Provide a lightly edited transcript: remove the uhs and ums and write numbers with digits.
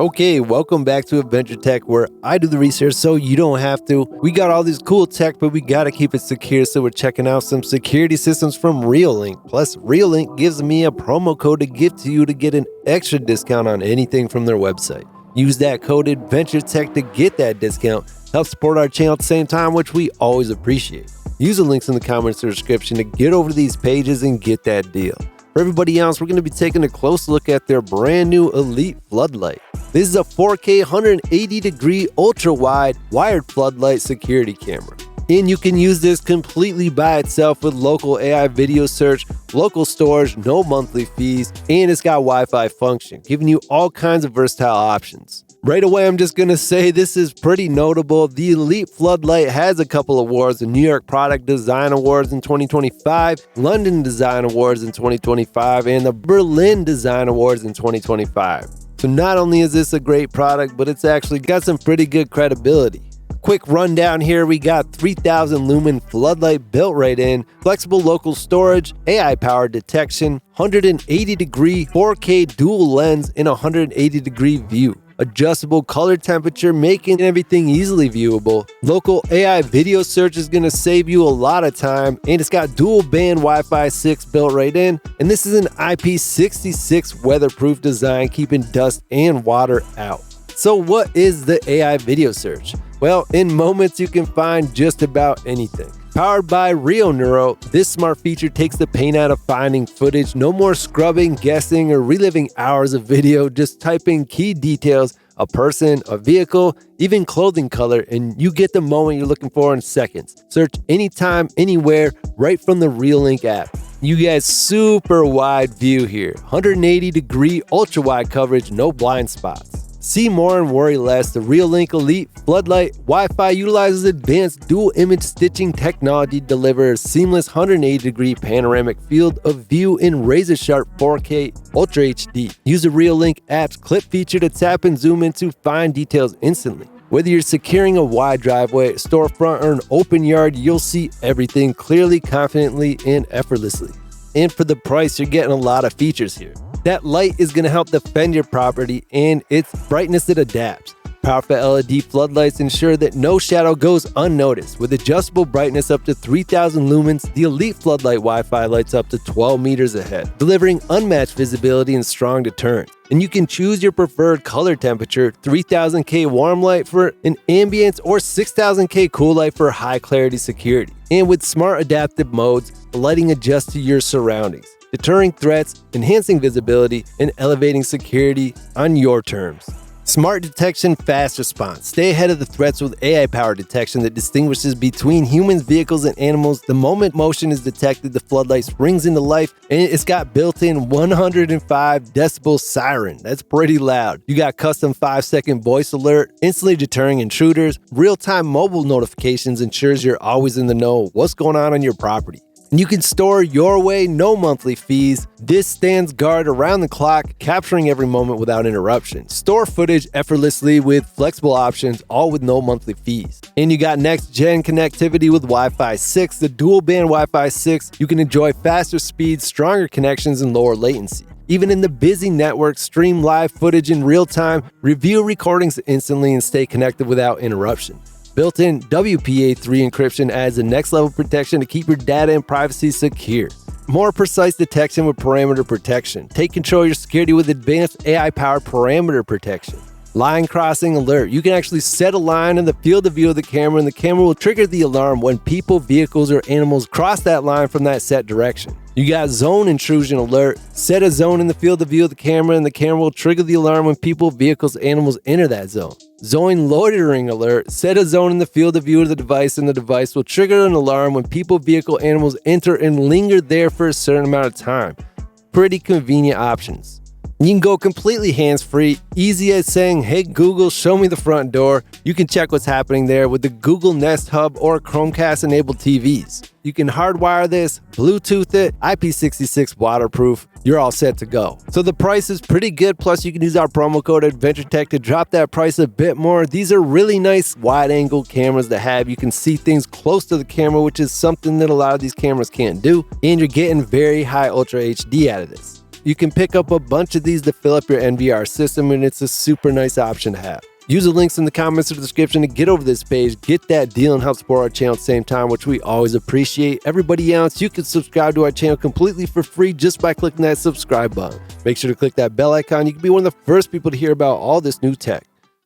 Okay, welcome back to Adventure Tech, where I do the research so you don't have to. We got all this cool tech, but we gotta keep it secure, so we're checking out some security systems from Reolink. Plus, Reolink gives me a promo code to give to you to get an extra discount on anything from their website. Use that code Adventure Tech to get that discount. Help support our channel at the same time, which we always appreciate. Use the links in the comments or description to get over to these pages and get that deal. For everybody else, we're going to be taking a close look at their brand new Elite Floodlight. This is a 4K 180-degree ultra-wide wired floodlight security camera. And you can use this completely by itself with local AI video search, local storage, no monthly fees, and it's got Wi-Fi function, giving you all kinds of versatile options. Right away, I'm just going to say this is pretty notable. The Elite Floodlight has a couple awards, the New York Product Design Awards in 2025, London Design Awards in 2025, and the Berlin Design Awards in 2025. So not only is this a great product, but it's actually got some pretty good credibility. Quick rundown here, we got 3000 lumen floodlight built right in, flexible local storage, AI powered detection, 180 degree 4K dual lens in a 180 degree view. Adjustable color temperature, making everything easily viewable. Local AI video search is going to save you a lot of time, and it's got dual band Wi-Fi 6 built right in, and this is an IP66 weatherproof design, keeping dust and water out. So what is the AI video search? Well, in moments you can find just about anything. Powered by Renogy, this smart feature takes the pain out of finding footage. No more scrubbing, guessing, or reliving hours of video. Just type in key details, a person, a vehicle, even clothing color, and you get the moment you're looking for in seconds. Search anytime, anywhere, right from the Reolink app. You get super wide view here. 180 degree ultra wide coverage, no blind spots. See more and worry less. The Reolink Elite Floodlight Wi-Fi utilizes advanced dual image stitching technology to deliver a seamless 180-degree panoramic field of view in razor-sharp 4K Ultra HD. Use the Reolink app's clip feature to tap and zoom in to find details instantly. Whether you're securing a wide driveway, storefront, or an open yard, you'll see everything clearly, confidently, and effortlessly. And for the price, you're getting a lot of features here. That light is going to help defend your property, and its brightness that adapts. Powerful LED floodlights ensure that no shadow goes unnoticed. With adjustable brightness up to 3000 lumens, the Elite Floodlight Wi-Fi lights up to 12 meters ahead, delivering unmatched visibility and strong deterrent. And you can choose your preferred color temperature, 3000K warm light for an ambience or 6000K cool light for high clarity security. And with smart adaptive modes, the lighting adjusts to your surroundings, deterring threats, enhancing visibility, and elevating security on your terms. Smart detection, fast response. Stay ahead of the threats with AI-powered detection that distinguishes between humans, vehicles, and animals. The moment motion is detected, the floodlight springs into life, and it's got built-in 105 decibel siren. That's pretty loud. You got custom 5-second voice alert, instantly deterring intruders. Real-time mobile notifications ensures you're always in the know what's going on your property. And you can store your way, no monthly fees. This stands guard around the clock, capturing every moment without interruption. Store footage effortlessly with flexible options, all with no monthly fees. And you got next-gen connectivity with Wi-Fi 6, the dual-band Wi-Fi 6. You can enjoy faster speeds, stronger connections, and lower latency. Even in the busy network, stream live footage in real time, review recordings instantly, and stay connected without interruption. Built-in WPA3 encryption adds the next level of protection to keep your data and privacy secure. More precise detection with parameter protection. Take control of your security with advanced AI-powered parameter protection. Line crossing alert. You can actually set a line in the field of view of the camera, and the camera will trigger the alarm when people, vehicles, or animals cross that line from that set direction. You got zone intrusion alert. Set a zone in the field of view of the camera, and the camera will trigger the alarm when people, vehicles, animals enter that zone. Zone loitering alert. Set a zone in the field of view of the device, and the device will trigger an alarm when people, vehicle, animals enter and linger there for a certain amount of time. Pretty convenient options. You can go completely hands-free, easy as saying, "Hey Google, show me the front door." You can check what's happening there with the Google Nest Hub or Chromecast-enabled TVs. You can hardwire this, Bluetooth it, IP66 waterproof. You're all set to go. So the price is pretty good, plus you can use our promo code AdventureTech to drop that price a bit more. These are really nice wide-angle cameras to have. You can see things close to the camera, which is something that a lot of these cameras can't do, and you're getting very high Ultra HD out of this. You can pick up a bunch of these to fill up your NVR system, and it's a super nice option to have. Use the links in the comments or the description to get over this page, get that deal, and help support our channel at the same time, which we always appreciate. Everybody else, you can subscribe to our channel completely for free just by clicking that subscribe button. Make sure to click that bell icon. You can be one of the first people to hear about all this new tech.